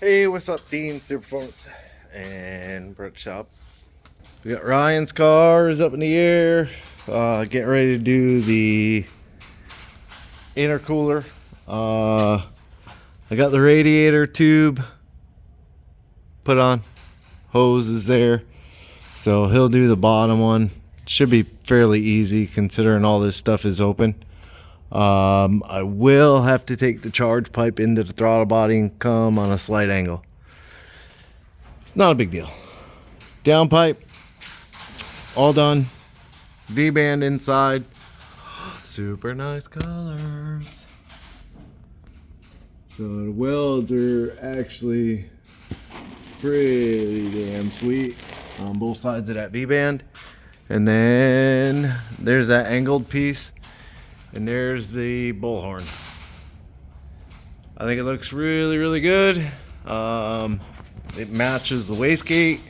Hey, what's up, Dean Superperformance and Brett Shop. We got Ryan's cars up in the air, getting ready to do the intercooler. I got the radiator tube put on, hose is there, so he'll do the bottom one. Should be fairly easy considering all this stuff is open. I will have to take the charge pipe into the throttle body and come on a slight angle. It's not a big deal. Downpipe, all done. V-band inside. Super nice colors. So the welds are actually pretty damn sweet on both sides of that V-band. And then there's that angled piece. And there's the bullhorn. I think it looks really, really good. It matches the wastegate.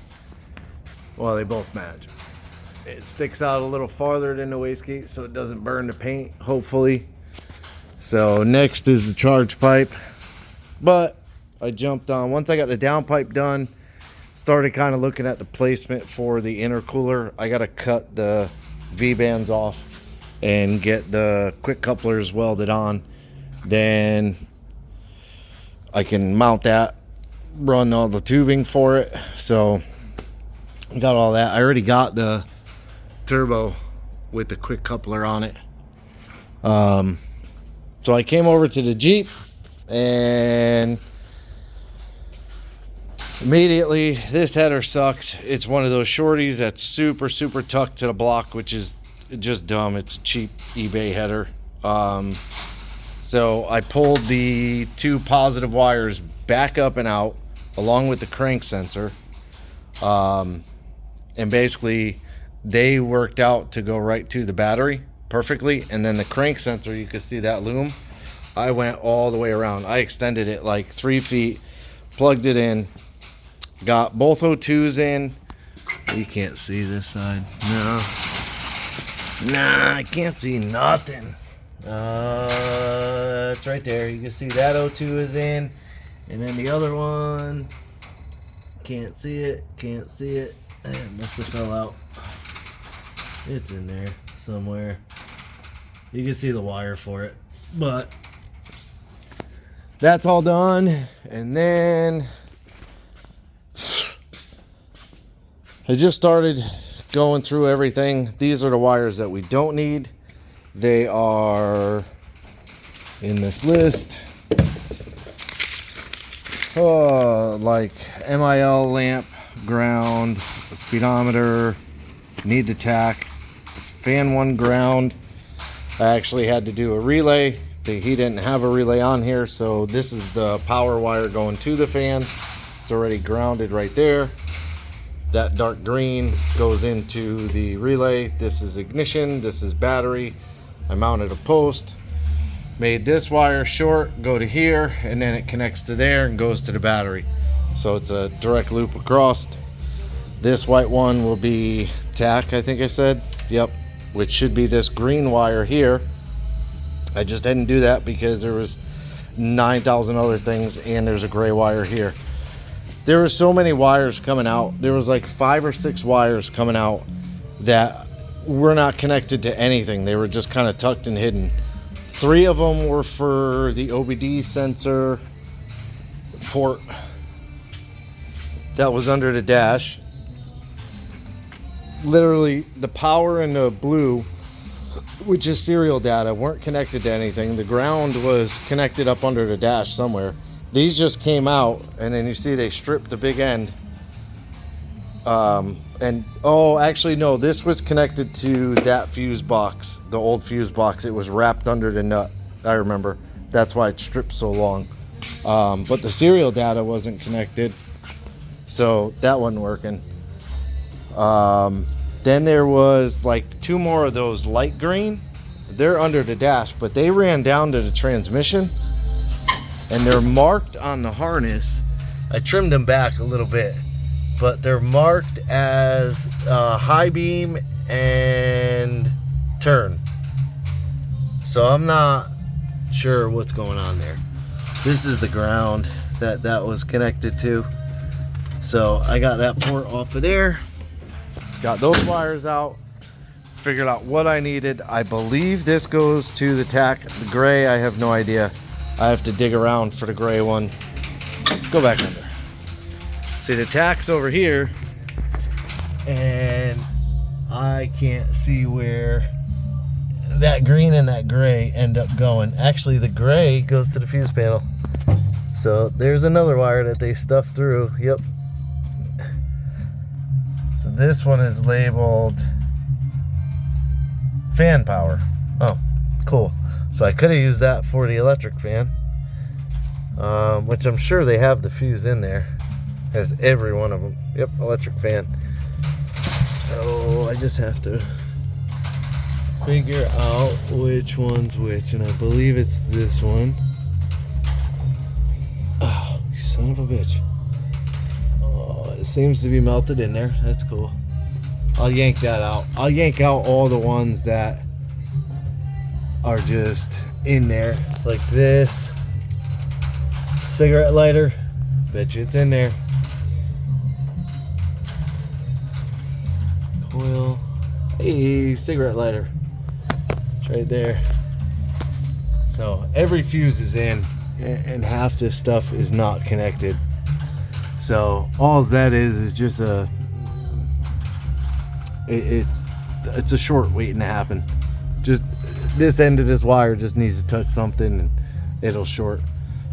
Well, they both match. It sticks out a little farther than the wastegate so it doesn't burn the paint, hopefully. So next is the charge pipe. But I jumped on, once I got the downpipe done, started kind of looking at the placement for the intercooler. I got to cut the V-bands off and get the quick couplers welded on. Then I can mount that, run all the tubing for it. So got all that. I already got the turbo with the quick coupler on it. So I came over to the Jeep and immediately this header sucks. It's one of those shorties that's super tucked to the block, which is just dumb. It's a cheap eBay header. So I pulled the two positive wires back up and out along with the crank sensor, and basically they worked out to go right to the battery perfectly. And then the crank sensor, you can see that loom, I went all the way around. I extended it like 3 feet, plugged it in, got both O2s in. You can't see this side. No. Nah, I can't see nothing. It's right there. You can see that O2 is in. And then the other one, can't see it. It must have fell out. It's in there somewhere. You can see the wire for it. But that's all done. And then I just started going through everything. These are the wires that we don't need. They are in this list. Like MIL lamp, ground, speedometer, need the tack, fan 1 ground. I actually had to do a relay. He didn't have a relay on here, so this is the power wire going to the fan. It's already grounded right there. That dark green goes into the relay. This is ignition, this is battery. I mounted a post, made this wire short, go to here, and then it connects to there and goes to the battery. So it's a direct loop across. This white one will be tack, I think I said. Yep, which should be this green wire here. I just didn't do that because there was 9,000 other things, and there's a gray wire here. There were so many wires coming out. There was like 5 or 6 wires coming out that were not connected to anything. They were just kind of tucked and hidden. 3 of them were for the OBD sensor port that was under the dash. Literally, the power and the blue, which is serial data, weren't connected to anything. The ground was connected up under the dash somewhere. These just came out, and then you see they stripped the big end. Actually no, this was connected to that fuse box, the old fuse box. It was wrapped under the nut, I remember. That's why it stripped so long. But the serial data wasn't connected, so that wasn't working. Then there was like 2 more of those light green. They're under the dash, but they ran down to the transmission. And they're marked on the harness. I trimmed them back a little bit, but they're marked as high beam and turn. So I'm not sure what's going on there. This is the ground. that was connected to. So I got that port off of there, got those wires out, figured out what I needed. I believe this goes to the tack. The gray, I have no idea. I have to dig around for the gray one. Go back under. See, the tack's over here, and I can't see where that green and that gray end up going. Actually, the gray goes to the fuse panel. So there's another wire that they stuffed through. Yep. So this one is labeled fan power. Oh, cool. So I could have used that for the electric fan, which I'm sure they have the fuse in there. Has every one of them. Yep, electric fan. So I just have to figure out which one's which, and I believe it's this one. Oh, you son of a bitch. Oh, it seems to be melted in there. That's cool. I'll yank that out. I'll yank out all the ones that are just in there, like this cigarette lighter. Bet you it's in there. Coil. Hey, cigarette lighter. It's right there. So every fuse is in, and half this stuff is not connected. So all that is just a it's a short waiting to happen. Just this end of this wire just needs to touch something and it'll short.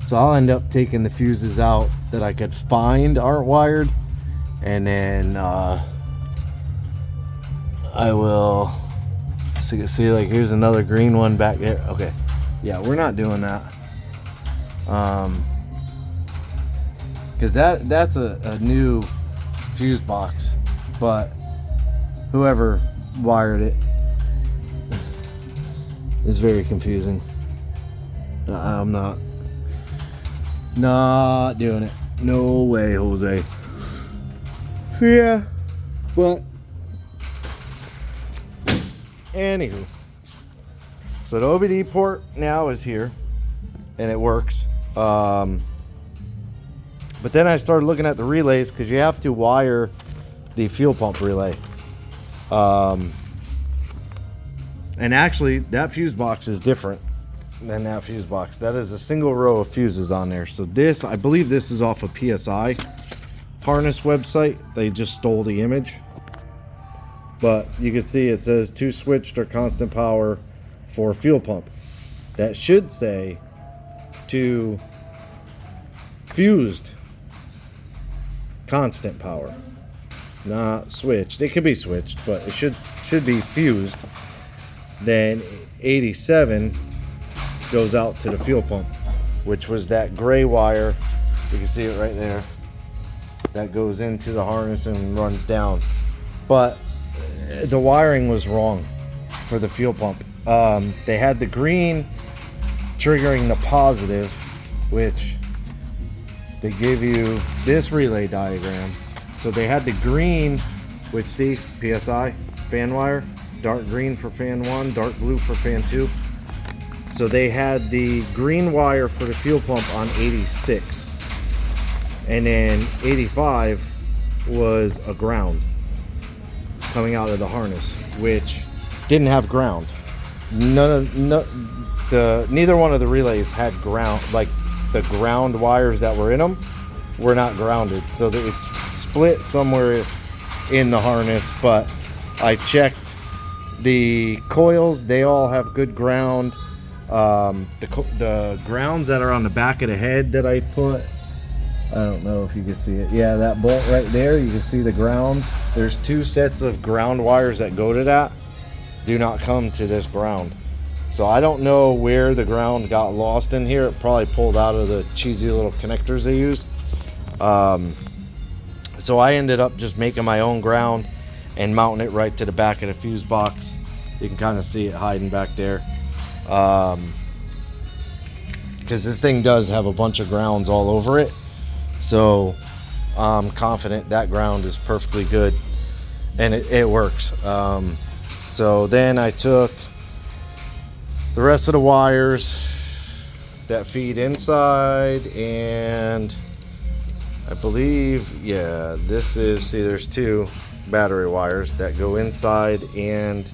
So I'll end up taking the fuses out that I could find aren't wired, and then I will see, like, here's another green one back there. Okay, yeah, we're not doing that, because that's a new fuse box, but whoever wired it is very confusing. I'm not doing it. No way, Jose. So yeah, but anywho, so the OBD port now is here and it works. But then I started looking at the relays, because you have to wire the fuel pump relay. And actually that fuse box is different than that fuse box. That is a single row of fuses on there. So this, I believe this is off a PSI harness website. They just stole the image, but you can see it says 2 switched or constant power for fuel pump. That should say 2 fused constant power, not switched. It could be switched, but it should be fused. Then 87 goes out to the fuel pump, which was that gray wire. You can see it right there. That goes into the harness and runs down. But the wiring was wrong for the fuel pump. They had the green triggering the positive, which they give you this relay diagram. So they had the green, which, see, PSI, fan wire, dark green for fan 1, dark blue for fan 2. So they had the green wire for the fuel pump on 86, and then 85 was a ground coming out of the harness, which didn't have ground. Neither one of the relays had ground. Like, the ground wires that were in them were not grounded, so that it's split somewhere in the harness. But I checked the coils; they all have good ground. The grounds that are on the back of the head that I put, I don't know if you can see it. Yeah, that bolt right there, you can see the grounds. There's 2 sets of ground wires that go to that. Do not come to this ground. So I don't know where the ground got lost in here. It probably pulled out of the cheesy little connectors they used. So I ended up just making my own ground and mounting it right to the back of the fuse box. You can kind of see it hiding back there. Because this thing does have a bunch of grounds all over it, so I'm confident that ground is perfectly good, and it works. So then I took the rest of the wires, that feed inside, and I believe, yeah, this is, see, there's two battery wires that go inside and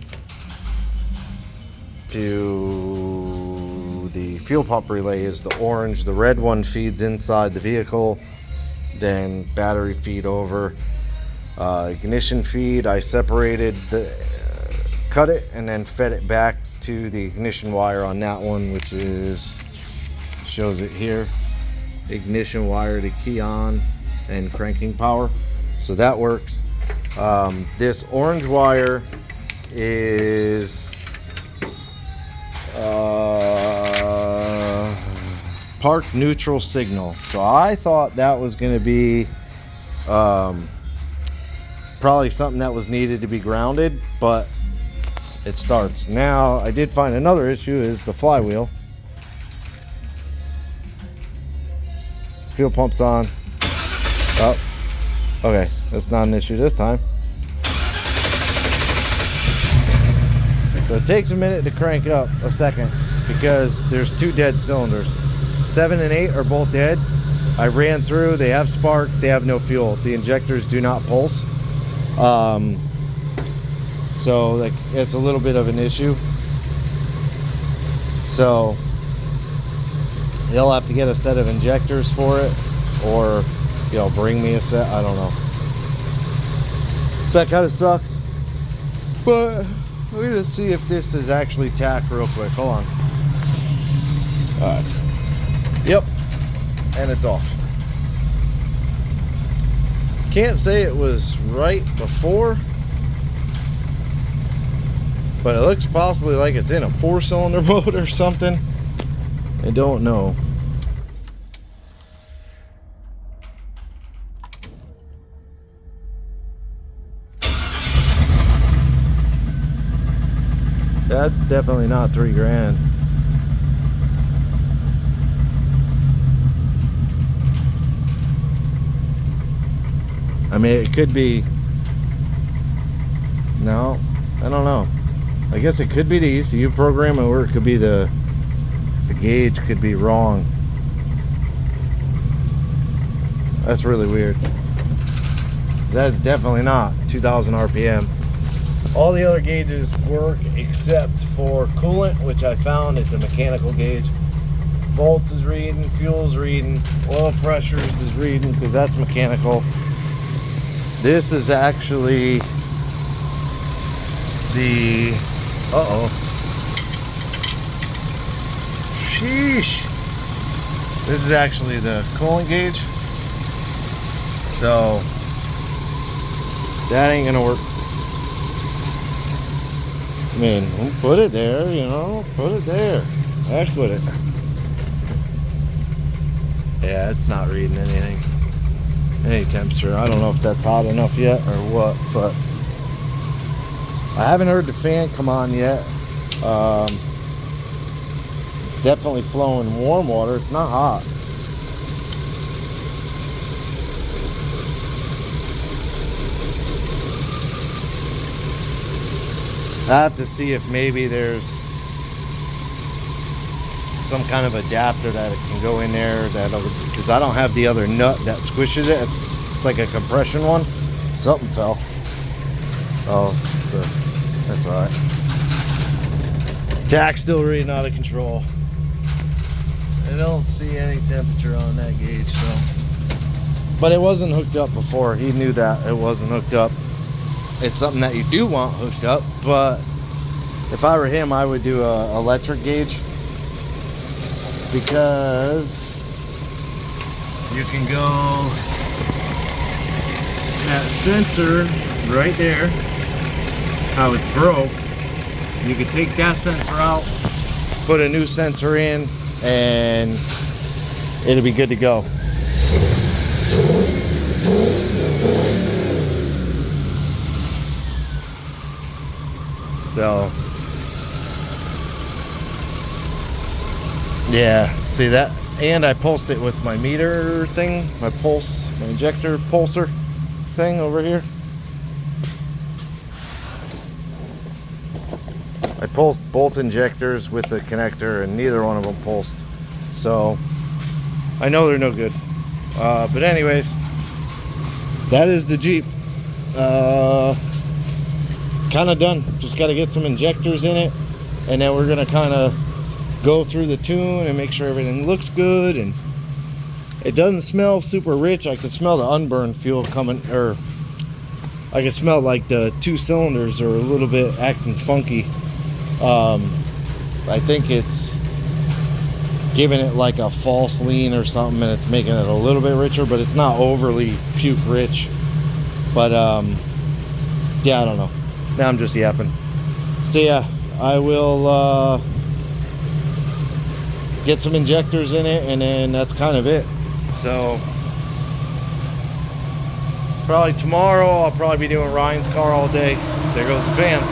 to the fuel pump relay is the orange. The red one feeds inside the vehicle, then battery feed over. Ignition feed, I separated the, cut it, and then fed it back to the ignition wire on that one, which is, shows it here, ignition wire to key on and cranking power. So that works. This orange wire is park neutral signal. So I thought that was going to be probably something that was needed to be grounded, but it starts. Now, I did find another issue is the flywheel. Fuel pump's on. Oh, okay, that's not an issue this time. So it takes a minute to crank up, a second, because there's two dead cylinders. 7 and 8 are both dead. I ran through, they have spark, they have no fuel. The injectors do not pulse. So like it's a little bit of an issue. So they'll have to get a set of injectors for it, or you know, bring me a set. I don't know. So that kind of sucks. But we're gonna see if this is actually tacked real quick. Hold on. Alright. Yep. And it's off. Can't say it was right before, but it looks possibly like it's in a 4-cylinder mode or something. I don't know. That's definitely not $3,000. I mean, it could be. No, I don't know. I guess it could be the ECU program, or it could be the gauge could be wrong. That's really weird. That's definitely not 2,000 RPM. All the other gauges work except for coolant, which I found it's a mechanical gauge. Volts is reading, fuel's reading, oil pressures is reading, because that's mechanical. This is actually the, sheesh. This is actually the coolant gauge. So that ain't gonna work. I mean, put it there, you know, put it there. Heck with it. Yeah, it's not reading anything. Any temperature. I don't know if that's hot enough yet or what, but I haven't heard the fan come on yet. It's definitely flowing warm water. It's not hot. I have to see if maybe there's some kind of adapter that it can go in there, because I don't have the other nut that squishes it. It's like a compression one. Something fell. Oh, it's just that's all right. Tack's still reading out of control. I don't see any temperature on that gauge, so. But it wasn't hooked up before. He knew that it wasn't hooked up. It's something that you do want hooked up, but if I were him, I would do a electric gauge, because you can go that sensor right there, how it's broke, you can take that sensor out, put a new sensor in, and it'll be good to go. So yeah, see that, and I pulsed it with my meter thing, my injector pulser thing over here. I pulsed both injectors with the connector, and neither one of them pulsed. So I know they're no good. But anyways, that is the Jeep. Kind of done. Just got to get some injectors in it, and then we're gonna kind of go through the tune and make sure everything looks good. And it doesn't smell super rich. I can smell the unburned fuel coming, or I can smell like the 2 cylinders are a little bit acting funky. I think it's giving it like a false lean or something, and it's making it a little bit richer, but it's not overly puke rich. But yeah, I don't know. Now I'm just yapping. So yeah, I will get some injectors in it, and then that's kind of it. So probably tomorrow I'll probably be doing Ryan's car all day. There goes the fan.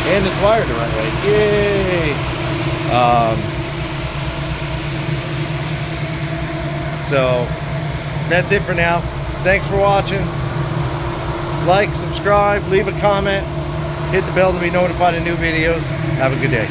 And it's wired the right way. Yay! So that's it for now. Thanks for watching. Like, subscribe, leave a comment, hit the bell to be notified of new videos. Have a good day.